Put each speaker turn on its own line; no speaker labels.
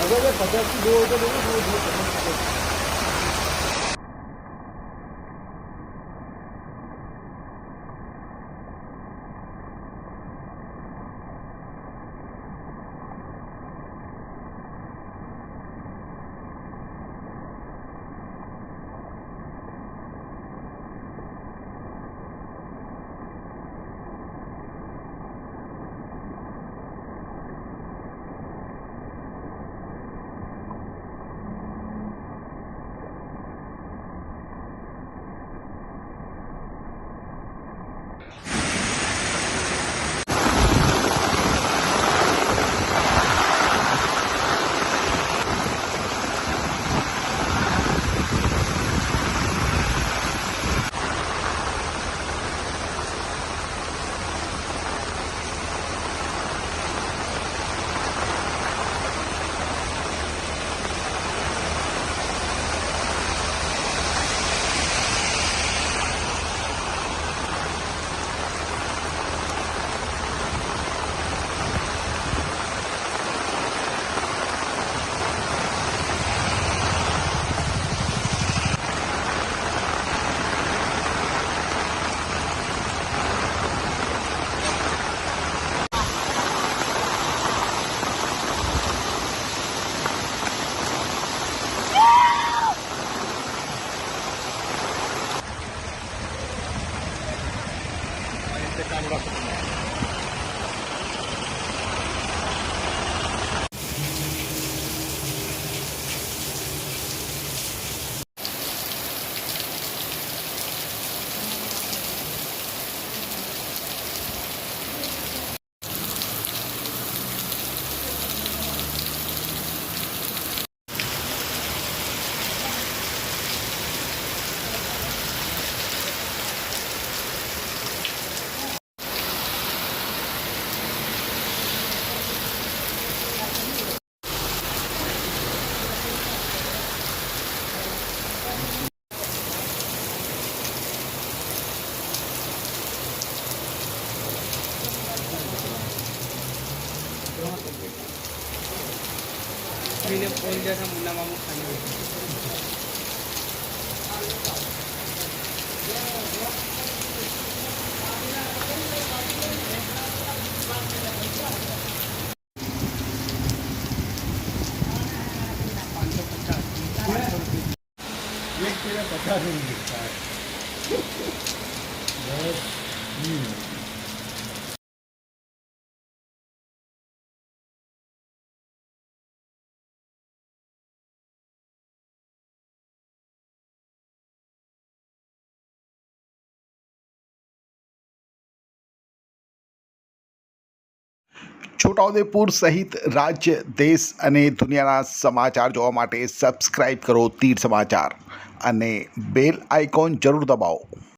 अगर मैं 50 की 2 ऑर्डर दूँगा तो वो 2
मैंने फोन किया था मुन्ना मामू खाने
एक किलो 50 नहीं मिलता है बस
છોટાઉદેપુર સહિત રાજ્ય દેશ અને દુનિયાના સમાચાર જોવા માટે સબસ્ક્રાઈબ કરો તીર સમાચાર અને બેલ આઇકોન જરૂર દબાવો.